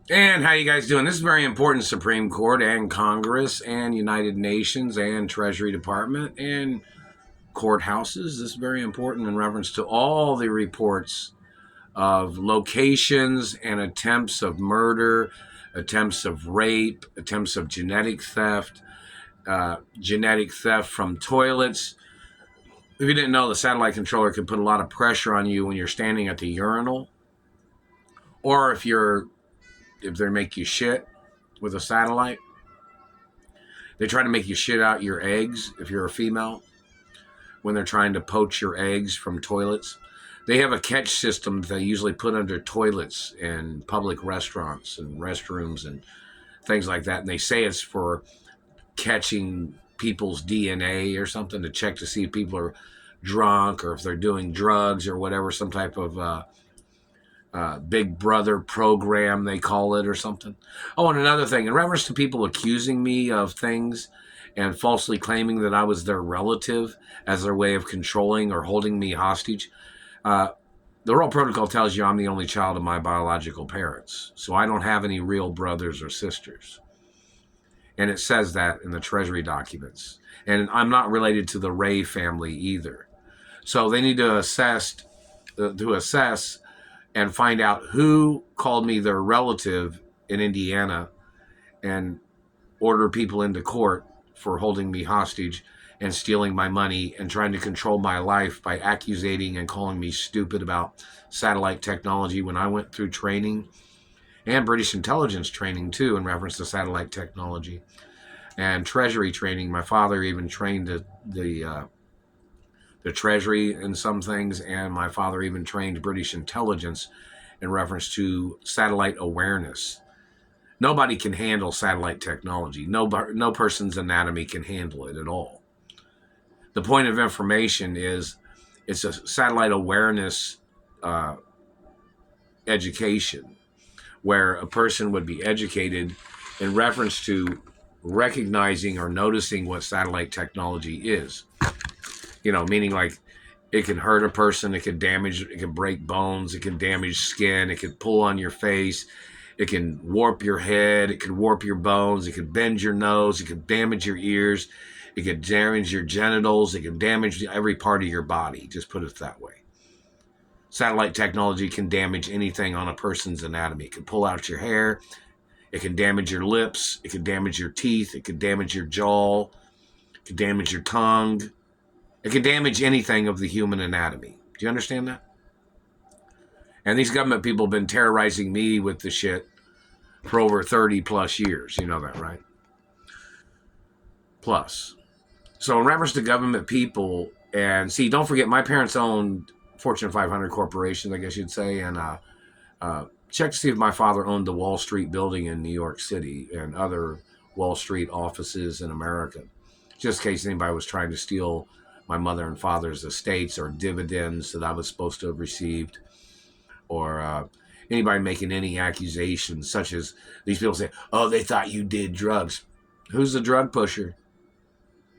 And how you guys doing? This is very important. Supreme Court and Congress and United Nations and Treasury Department and courthouses. This is very important in reference to all the reports of locations and attempts of murder, attempts of rape, attempts of genetic theft from toilets. If you didn't know, the satellite controller can put a lot of pressure on you when you're standing at the urinal, or if they make you shit with a satellite. They try to make you shit out your eggs if you're a female when they're trying to poach your eggs from toilets. They have a catch system that they usually put under toilets in public restaurants and restrooms and things like that. And they say it's for catching people's DNA or something to check to see if people are drunk or if they're doing drugs or whatever, some type of Big Brother program, they call it, or something. Oh, and another thing, in reference to people accusing me of things and falsely claiming that I was their relative as their way of controlling or holding me hostage, uh, the Royal Protocol tells you I'm the only child of my biological parents. So I don't have any real brothers or sisters. And it says that in the Treasury documents. And I'm not related to the Ray family either. So they need to assess and find out who called me their relative in Indiana and order people into court for holding me hostage and stealing my money and trying to control my life by accusating and calling me stupid about satellite technology when I went through training and British intelligence training too in reference to satellite technology and Treasury training. My father even trained the Treasury in some things, and my father even trained British intelligence in reference to satellite awareness. Nobody can handle satellite technology. No person's anatomy can handle it at all. The point of information is it's a satellite awareness uh, education where a person would be educated in reference to recognizing or noticing what satellite technology is. Meaning like it can hurt a person, it can damage, it can break bones, it can damage skin, it can pull on your face, it can warp your head, it can warp your bones, it can bend your nose, it can damage your ears, it can damage your genitals, it can damage every part of your body. Just put it that way. Satellite technology can damage anything on a person's anatomy. It can pull out your hair, it can damage your lips, it can damage your teeth, it can damage your jaw, it can damage your tongue. It can damage anything of the human anatomy. Do you understand that? And these government people have been terrorizing me with the shit for over 30 plus years. You know that, right? Plus. So in reference to government people, and see, don't forget, my parents owned Fortune 500 corporations, I guess you'd say, and check to see if my father owned the Wall Street building in New York City and other Wall Street offices in America, just in case anybody was trying to steal my mother and father's estates or dividends that I was supposed to have received, or anybody making any accusations, such as these people say, oh, they thought you did drugs. Who's the drug pusher?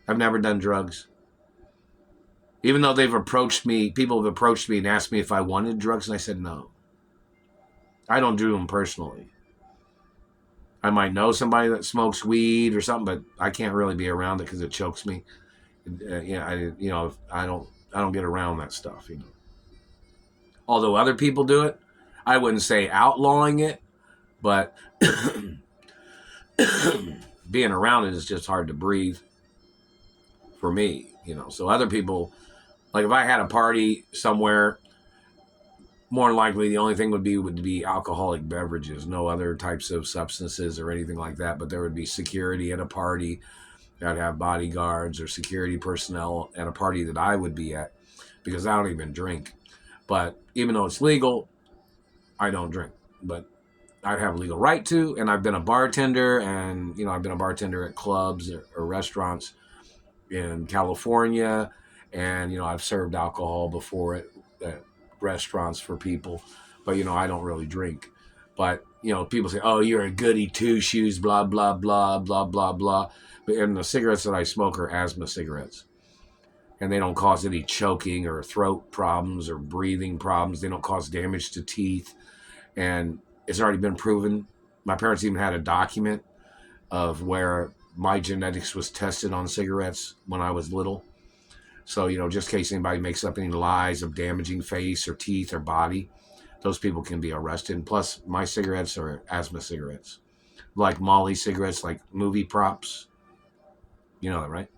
I've never done drugs. Even though people have approached me and asked me if I wanted drugs, and I said no. I don't do them personally. I might know somebody that smokes weed or something, but I can't really be around it because it chokes me. I don't get around that stuff. Although other people do it, I wouldn't say outlawing it, but being around it is just hard to breathe for me. So other people, like if I had a party somewhere, more than likely the only thing would be alcoholic beverages, no other types of substances or anything like that. But there would be security at a party. I'd have bodyguards or security personnel at a party that I would be at because I don't even drink. But even though it's legal, I don't drink. But I'd have a legal right to, and I've been a bartender, and I've been a bartender at clubs or restaurants in California, and I've served alcohol before at restaurants for people, but I don't really drink. But people say, "Oh, you're a goody two shoes," blah blah blah blah blah blah. And the cigarettes that I smoke are asthma cigarettes, and they don't cause any choking or throat problems or breathing problems. They don't cause damage to teeth, and it's already been proven My parents even had a document of where my genetics was tested on cigarettes when I was little. So, just in case anybody makes up any lies of damaging face or teeth or body, those people can be arrested. And plus, my cigarettes are asthma cigarettes, like Molly cigarettes, like movie props. You know that, right?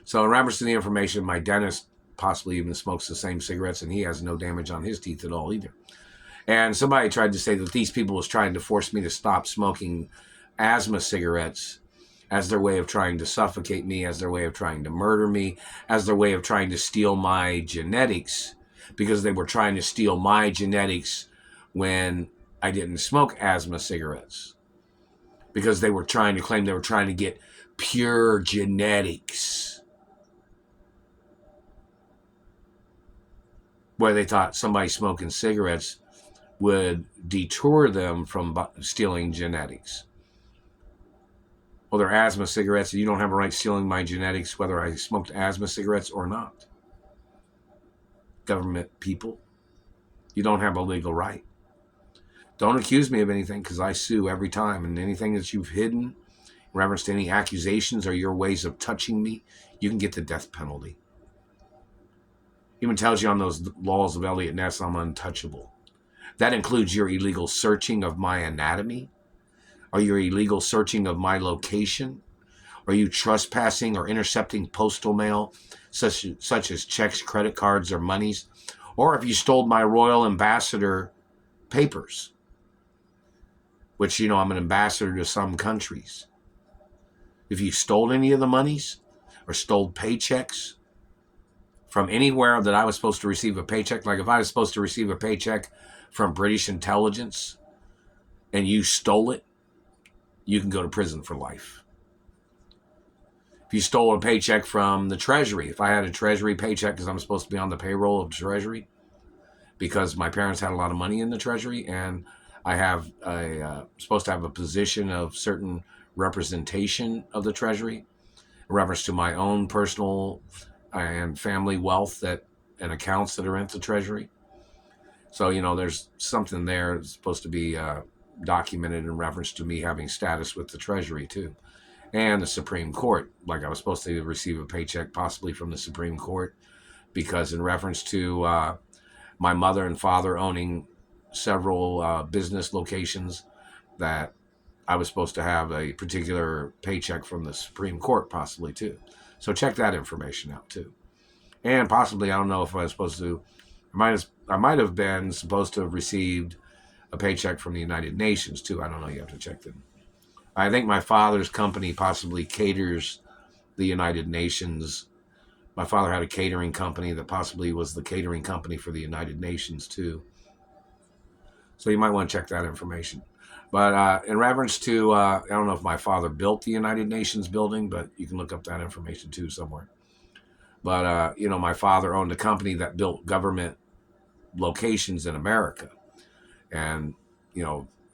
So, in reference to the information, my dentist possibly even smokes the same cigarettes, and he has no damage on his teeth at all either. And somebody tried to say that these people was trying to force me to stop smoking asthma cigarettes as their way of trying to suffocate me, as their way of trying to murder me, as their way of trying to steal my genetics, because they were trying to steal my genetics when I didn't smoke asthma cigarettes. Because they were trying to claim they were trying to get pure genetics, where they thought somebody smoking cigarettes would deter them from stealing genetics. Well, they're asthma cigarettes, and you don't have a right stealing my genetics whether I smoked asthma cigarettes or not. Government people, you don't have a legal right. Don't accuse me of anything, because I sue every time, and anything that you've hidden in reference to any accusations or your ways of touching me, you can get the death penalty. Even tells you on those laws of Elliot Ness, I'm untouchable. That includes your illegal searching of my anatomy, or your illegal searching of my location, or you trespassing or intercepting postal mail, such as checks, credit cards, or monies, or if you stole my royal ambassador papers, which, I'm an ambassador to some countries. If you stole any of the monies or stole paychecks from anywhere that I was supposed to receive a paycheck, like if I was supposed to receive a paycheck from British intelligence and you stole it, you can go to prison for life. If you stole a paycheck from the Treasury, if I had a Treasury paycheck because I'm supposed to be on the payroll of the Treasury, because my parents had a lot of money in the Treasury, and I have supposed to have a position of certain representation of the Treasury in reference to my own personal and family wealth and accounts that are in the Treasury. So, there's something there that's supposed to be documented in reference to me having status with the Treasury too. And the Supreme Court, like I was supposed to receive a paycheck possibly from the Supreme Court, because in reference to my mother and father owning several business locations, that I was supposed to have a particular paycheck from the Supreme Court possibly too. So check that information out too. And possibly, I don't know if I was supposed to, I might have been supposed to have received a paycheck from the United Nations too. I don't know, you have to check them. I think my father's company possibly caters the United Nations. My father had a catering company that possibly was the catering company for the United Nations too. So you might want to check that information. But in reference to, I don't know if my father built the United Nations building, but you can look up that information too somewhere. But, my father owned a company that built government locations in America. And,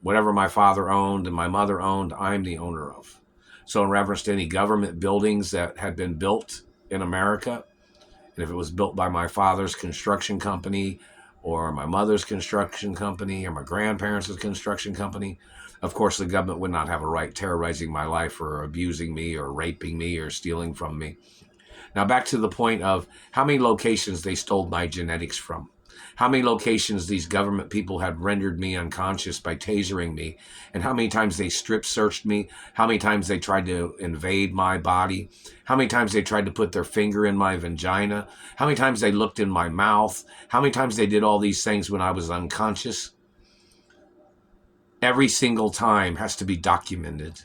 whatever my father owned and my mother owned, I'm the owner of. So in reference to any government buildings that had been built in America, and if it was built by my father's construction company or my mother's construction company or my grandparents' construction company, of course the government would not have a right terrorizing my life or abusing me or raping me or stealing from me. Now back to the point of how many locations they stole my genetics from. How many locations these government people had rendered me unconscious by tasering me, and how many times they strip searched me, how many times they tried to invade my body, how many times they tried to put their finger in my vagina, how many times they looked in my mouth, how many times they did all these things when I was unconscious. Every single time has to be documented.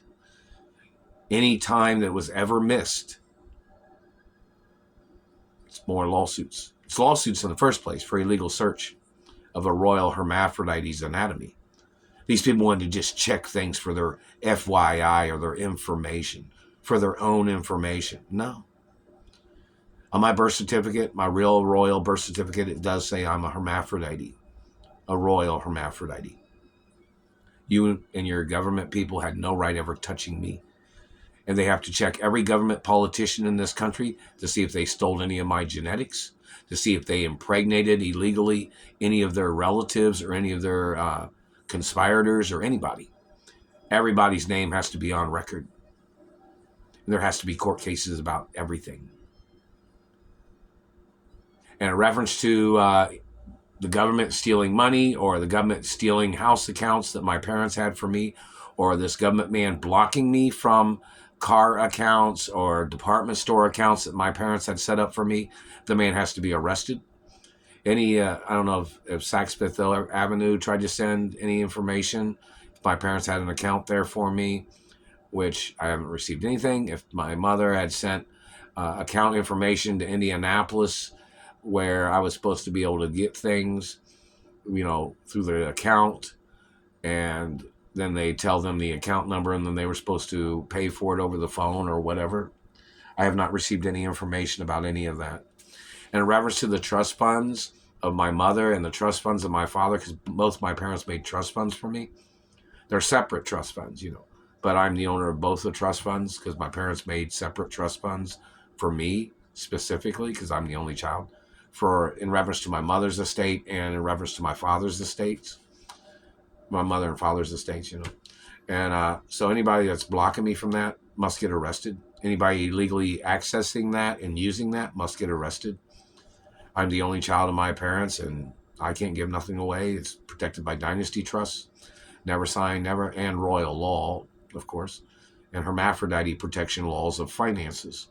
Any time that was ever missed, it's more lawsuits. It's lawsuits in the first place for illegal search of a royal hermaphrodite's anatomy. These people wanted to just check things for their FYI or their information, for their own information. No. On my birth certificate, my real royal birth certificate, it does say I'm a hermaphrodite, a royal hermaphrodite. You and your government people had no right ever touching me. And they have to check every government politician in this country to see if they stole any of my genetics, to see if they impregnated illegally any of their relatives or any of their conspirators or anybody. Everybody's name has to be on record. And there has to be court cases about everything. And in reference to the government stealing money, or the government stealing house accounts that my parents had for me, or this government man blocking me from car accounts or department store accounts that my parents had set up for me, the man has to be arrested. I don't know if Saks Fifth Avenue tried to send any information. If my parents had an account there for me, which I haven't received anything. If my mother had sent account information to Indianapolis, where I was supposed to be able to get things, through the account, and then they tell them the account number, and then they were supposed to pay for it over the phone or whatever. I have not received any information about any of that. And in reference to the trust funds of my mother and the trust funds of my father, because both my parents made trust funds for me, they're separate trust funds, but I'm the owner of both the trust funds because my parents made separate trust funds for me specifically because I'm the only child, in reference to my mother's estate and in reference to my father's estates, my mother and father's estates, And so anybody that's blocking me from that must get arrested. Anybody illegally accessing that and using that must get arrested. I'm the only child of my parents, and I can't give nothing away. It's protected by dynasty trusts, never sign, never, and royal law, of course, and hermaphrodite protection laws of finances.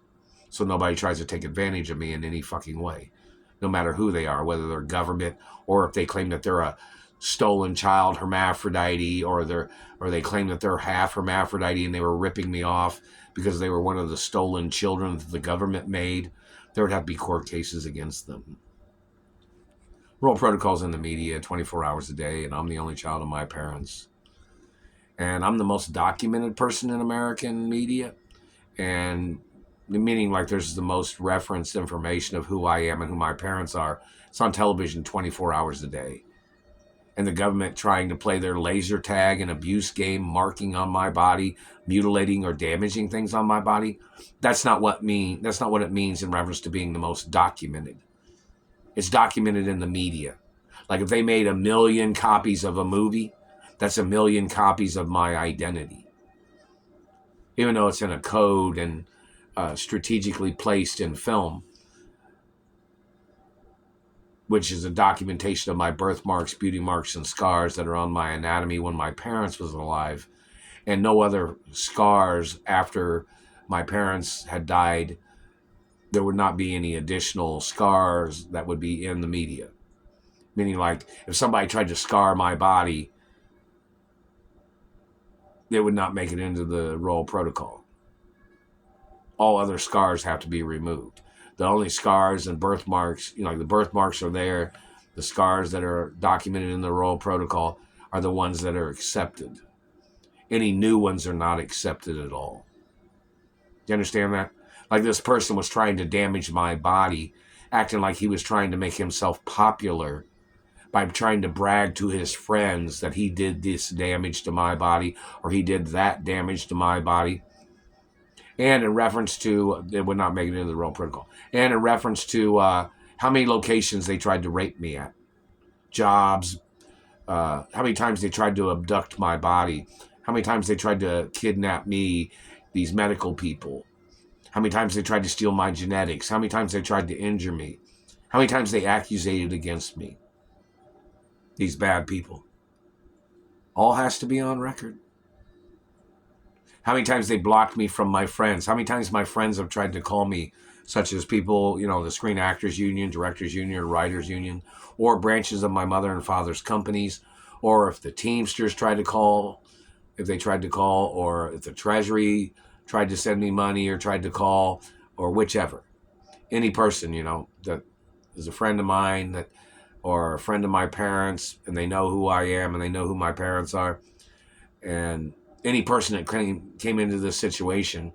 So nobody tries to take advantage of me in any fucking way, no matter who they are, whether they're government or if they claim that they're a stolen child hermaphrodite, or they claim that they're half hermaphrodite and they were ripping me off because they were one of the stolen children that the government made. There would have to be court cases against them. Roll protocols in the media 24 hours a day, and I'm the only child of my parents. And I'm the most documented person in American media, and meaning like there's the most referenced information of who I am and who my parents are. It's on television 24 hours a day. And the government trying to play their laser tag and abuse game, marking on my body, mutilating or damaging things on my body. That's not what it means in reference to being the most documented. It's documented in the media. Like if they made 1 million copies of a movie, that's 1 million copies of my identity. Even though it's in a code and strategically placed in film, which is a documentation of my birthmarks, beauty marks, and scars that are on my anatomy when my parents was alive, and no other scars after my parents had died. There would not be any additional scars that would be in the media. Meaning like if somebody tried to scar my body, they would not make it into the royal protocol. All other scars have to be removed. The only scars and birthmarks, the birthmarks are there. The scars that are documented in the royal protocol are the ones that are accepted. Any new ones are not accepted at all. Do you understand that? Like this person was trying to damage my body, acting like he was trying to make himself popular by trying to brag to his friends that he did this damage to my body or he did that damage to my body. And in reference to, it would not make it into the royal protocol. And in reference to how many locations they tried to rape me at, jobs, how many times they tried to abduct my body, how many times they tried to kidnap me, these medical people, how many times they tried to steal my genetics, how many times they tried to injure me, how many times they accusated against me. These bad people. All has to be on record. How many times they blocked me from my friends. How many times my friends have tried to call me, such as people, the Screen Actors Union, Directors Union, Writers Union, or branches of my mother and father's companies, or if the Teamsters tried to call, or if the Treasury tried to send me money or tried to call, or whichever. Any person, that is a friend of mine or a friend of my parents, and they know who I am and they know who my parents are. And any person that came into this situation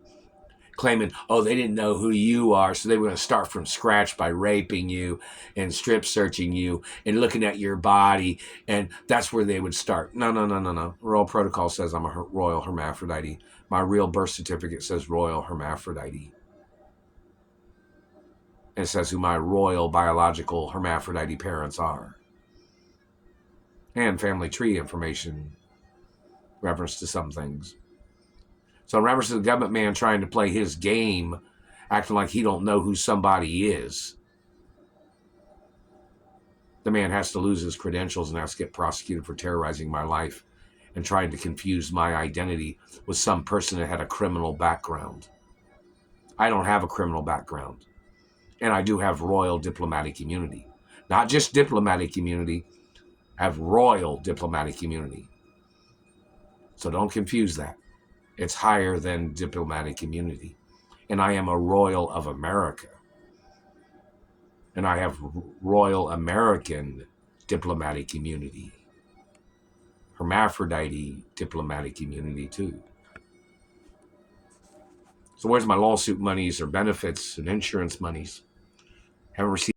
claiming, they didn't know who you are, so they were going to start from scratch by raping you and strip searching you and looking at your body, and that's where they would start. No. Royal protocol says I'm a royal hermaphrodite. My real birth certificate says royal hermaphrodite. And it says who my royal biological hermaphrodite parents are. And family tree information, reference to some things. So in reference to the government man trying to play his game, acting like he don't know who somebody is, the man has to lose his credentials and has to get prosecuted for terrorizing my life and trying to confuse my identity with some person that had a criminal background. I don't have a criminal background. And I do have royal diplomatic immunity. Not just diplomatic immunity, I have royal diplomatic immunity. So don't confuse that. It's higher than diplomatic immunity. And I am a royal of America. And I have royal American diplomatic immunity. Hermaphrodite diplomatic immunity too. So where's my lawsuit monies or benefits and insurance monies? Haven't received